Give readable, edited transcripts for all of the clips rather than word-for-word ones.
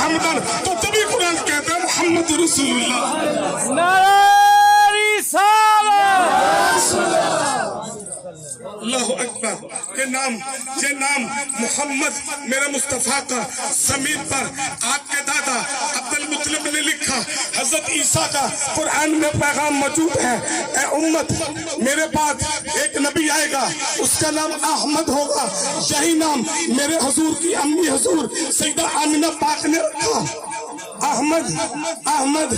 Muhammadan, तो तभी कुरान कहता है मोहम्मद रसूलुल्लाह। अल्लाहु अकबर। ये नाम मोहम्मद मेरे मुस्तफा का ज़मीन पर आपके दादा अब्दुल मुत्तलिब ने लिखा। हजरत ईसा का कुरान में पैगाम मौजूद है, ए उम्मत मेरे बाद एक नबी आएगा, उसका नाम अहमद होगा। यही नाम मेरे हुजूर की अम्मी हुजूर सैयदा आमिना पाक ने रखा। अहमद अहमद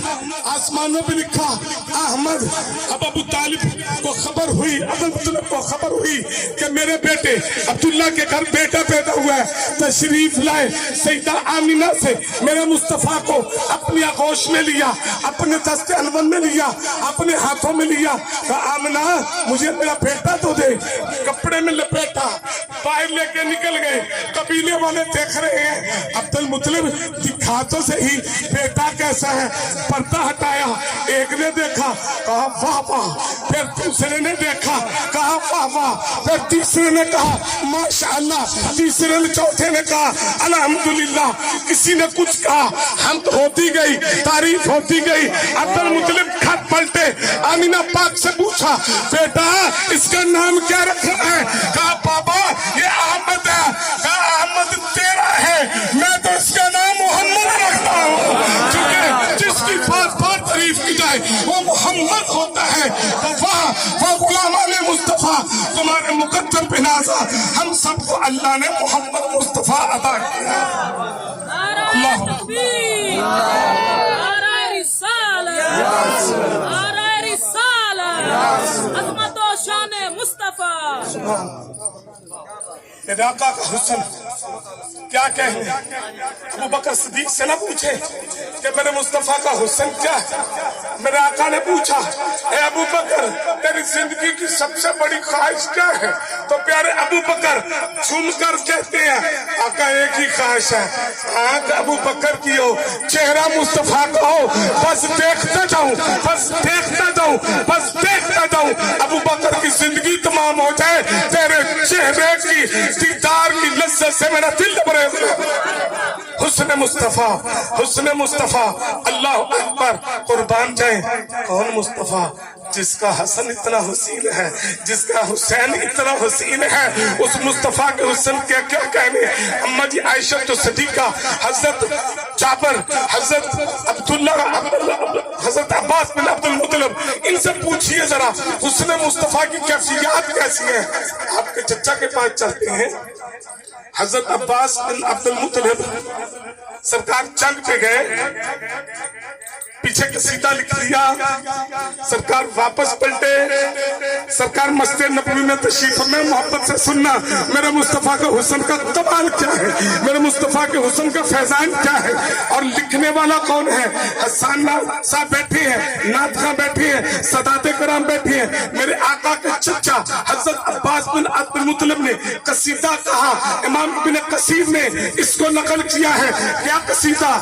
आसमानों पे लिखा अहमद। अब अबू तालिब को खबर हुई, अब्दुल मुत्तलिब को खबर हुई कि मेरे बेटे अब्दुल्ला के घर बेटा पैदा हुआ है। तशरीफ लाए, सैयदा आमिना से मेरे मुस्तफा को अपनी आगोश में लिया, अपने दस्ते अनवन में लिया, अपने हाथों में लिया। कहा आमिना मुझे मेरा बेटा तो दे। कपड़े में लपेटा, बाहर लेके निकल गए। कबीले वाले देख रहे हैं। अब्दुल मुत्तलिब दिखा तो सही बेटा कैसा है। पर्दा हटाया, एक ने देखा, कहा वाह वाह। फिर दूसरे ने देखा, कहा वाह वाह। फिर तीसरे ने कहा माशाअल्लाह। तीसरे ने, चौथे ने कहा अल्हम्दुलिल्लाह। किसी ने कुछ कहा, हम तो होती गई, तारीफ होती गई। अब्दुल मुत्तलिब खत पलटे, आमिना पाक से पूछा बेटा इसका नाम क्या रखना है? कहा बाबा ये अहमद है। कहा अहमद तेरा है, मैं तो इसका नाम मोहम्मद रखता हूँ, क्योंकि जिसकी बात बात तारीफ की जाए वो मोहम्मद होता है। तो वाह गुलामाने मुस्तफा तुम्हारे मुकद्दर पे नाज़ा, हम सबको अल्लाह ने मोहम्मद मुस्तफा अता किया। अल्लाह मेरे आका का हुस्न क्या कहने। अबू बकर सिद्दीक से न पूछे कि मेरे मुस्तफा का हुस्न क्या है। मेरे आका ने पूछा ए अबू बकर तेरी जिंदगी की सबसे बड़ी ख्वाहिश क्या है? तो प्यारे अबू बकर झूमकर कहते हैं आका एक ही ख्वाहिश है, आंख अबू बकर की हो, चेहरा मुस्तफा का हो, बस देखता जाऊं, बस देखता जाऊं, बस देखता जाऊं। अबू बकर की जिंदगी तमाम हो जाए तेरे चेहरे की दीदार की लज्जत से मेरा दिल बरेज। हुस्न मुस्तफा, हुस्न मुस्तफा, अल्लाह अकबर। कुर्बान जाए कौन मुस्तफा जिसका हसन इतना हसीन है, जिसका हुसैन इतना हसीन है। उस मुस्तफा के हुस्न के क्या कहने। अम्मा जी आयशा तो सदीका, हजरत जाबर, हजरत अब्दुल्ला, हजरत अब्बास बिन अब्दुल मुत्तलिब, इनसे पूछिए जरा हुस्न मुस्तफा की कैफियत कैसी है। आपके चचा के पास चलते हैं। हजरत अब्बास बिन अब्दुल मुत्तलिब सरकार जंग पे गए, पीछे कसीदा लिख लिया, सरकार वापस पलटे। सरकार मस्जिद नबवी में तशरीफ में मोहब्बत से सुनना मेरे मुस्तफा का हुस्न का कमाल क्या है, मेरे मुस्तफा के हुस्न का फैजान क्या है। और लिखने वाला कौन है? हसन साहब बैठे हैं, नाथ खां बैठे हैं, सदाते कराम बैठे हैं। मेरे आका के चचा हजरत अब्बास बिन अब्दुल मुत्तलिब ने कसीदा कहा। इमाम इब्न कसीर ने इसको नकल किया है। क्या कसीदा?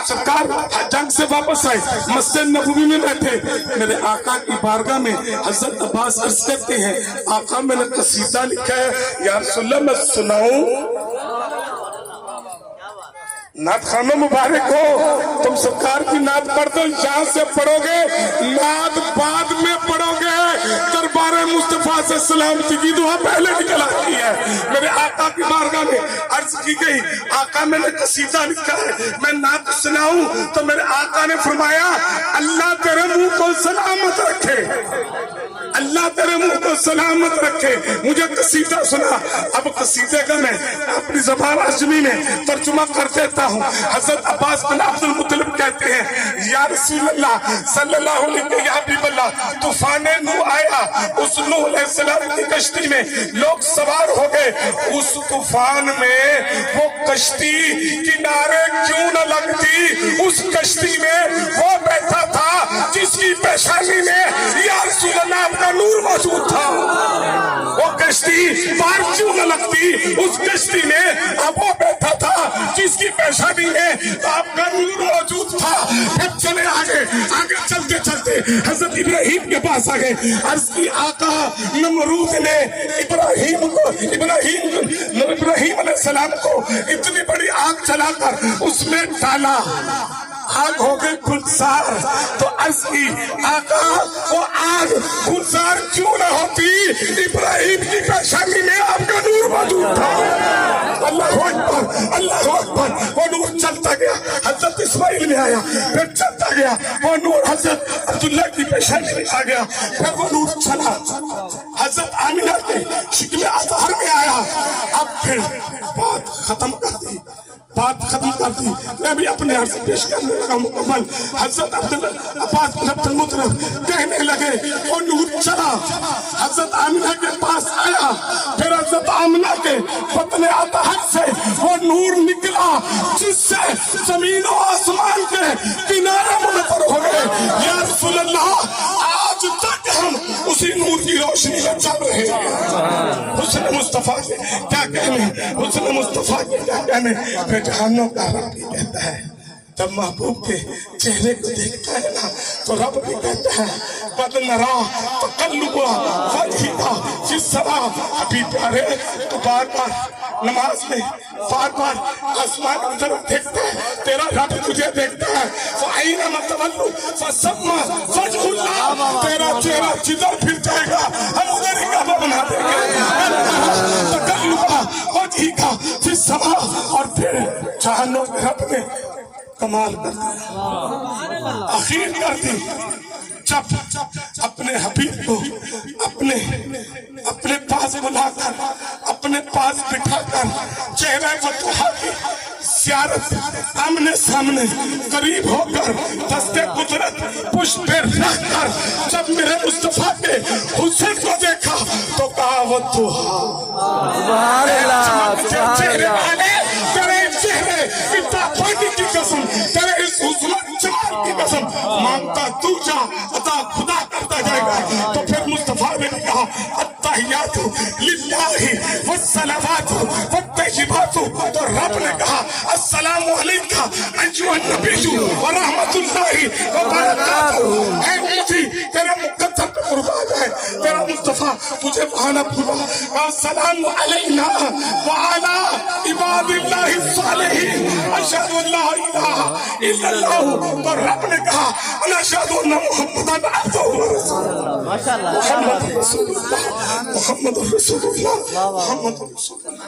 सरकार जंग से वापस आए, मस्जिद नबवी में बैठे, मेरे आका की बारगाह में हजरत अब्बास अर्ज करते हैं आका मैंने कसीदा लिखा है, या रसूलल्लाह मैं सुनाऊं? नात खाना मुबारक हो, तुम सरकार की नात पढ़ दो, यहाँ से पढ़ोगे, नात बाद में पढ़ोगे। दरबार मुस्तफा से सलामती की दुआ पहले निकल आती है। मेरे आका की बारगाह में अर्ज की गई आका मैंने कसीदा लिखा है, मैं नात सुनाऊं? तो मेरे आका ने फरमाया अल्लाह तेरे मुंह को सलामत रखे, अल्लाह तेरे मुंह को सलामत रखे। मुझे कसीदा सुना। अब कसीदे का मैं अपनी ज़बान अजमी में तर्जुमा कर देता हूँ। हजरत अब्बास बिन अब्दुल मुत्तलिब कहते हैं या रसूलल्लाह सल्लल्लाहु अलैहि वसल्लम, तूफान नूह आया, उस नूह अलैहिस्सलाम की कश्ती में लोग सवार हो गए। उस तूफान में वो कश्ती किनारे क्यों न लगती? उस कश्ती में वो बैठा था जिसकी पेशानी में या रसूलल्लाह अपना नूर मौजूद था। वो कश्ती पार क्यों न लगती? उस कश्ती में अब वो बैठा था जिस کی پیشانی میں تو آپ کا نور موجود تھا. پھر چلے آگے چلتے چلتے حضرت ابراہیم کے پاس آگئے. عرض کی آقا نمرود نے ابراہیم علیہ السلام کو اتنی بڑی آگ چلا کر اس میں ڈالا, آگ ہو گئی گلزار. تو عرض کی آقا وہ آگ گلزار کیوں نہ ہوتی, ابراہیم کی پیشانی میں آپ کا نور موجود تھا. اللہ اکبر, اللہ اکبر. وہ نور چلتا گیا, حضرت اسماعیل میں آیا, پھر چلتا گیا وہ نور حضرت عبداللہ کی پیشانی میں آ گیا, پھر وہ نور چلا حضرت آمینہ کے شکل اطہر میں آیا. اب پھر بات ختم کر دی. میں بھی اپنے عرض پیش کرنے لگا مکمل. حضرت عباس بن عبد المطلب کہنے لگے وہ نور چلا, حضرت آمنہ کے پاس آیا, پھر حضرت آمنہ کے بطن اطہر سے وہ نور نکلا جس سے زمین و آسمان کے کنارے منور ہو گئے. یا رسول اللہ, آج تک ہم اسی نور کی روشنی میں چل رہے ہیں. حسن مصطفیٰ کے کیا کہنے, حسن مصطفیٰ کے کیا کہنے. پھر جہانوں کا رب بھی کہتا ہے, جب محبوب کے چہرے کو دیکھتا ہے نا تو رب بھی کہتا ہے قد نرا تقلب وجهك في السماء. ابھی پیارے تو بار بار نماز میں بار بار آسمان کی طرف دیکھتا ہے, تیرا رب تجھے دیکھتا ہے. فَأَيْنَمَا تَوَلُّوا فَثَمَّ وَجْهُ اللَّهِ. تیرا چہرہ جدھر پھر جائے گا ہم ادھر ہی کعبہ بنا دیں گے. تقلب وجهك في السماء. اور پھر جہانوں کے رب نے کمال کر دیا, اخیر کر دی جب اپنے حبیب کو اپنے پاس بلا کر اپنے پاس بٹھا کر چہرہ فتوحات کی زیارت آمنے سامنے قریب ہو کر دستے قدرت پشت پہ رکھ کر جب میرے مصطفیٰ کے حسن کو دیکھا تو کہا وہ چہرے والے تیرے چہرے اتنا پانی کی قسم, تیرے اس حسن جمال کی قسم, مانگتا تو جا عطا خدا کرتا جائے گا. تو پھر مصطفیٰ نے کہا التحیات للہ والصلوات والطیبات. تو رب نے کہا السلام علیکہ ایھا النبی ورحمۃ اللہ وبرکاتہ. اے مجھے تیرے مقدس پہ قربان ہے, تیرا مصطفیٰ تجھے وہاں نہ بھولا. السلام علینا وعلی عباد اللہ الصالحین اشہد ان لا الہ الا اللہ. تو رب نے کہا انا اشہد ان محمدن عبدہ ورسولہ. محمد رسول اللہ, محمد رسول اللہ, محمد رسول اللہ.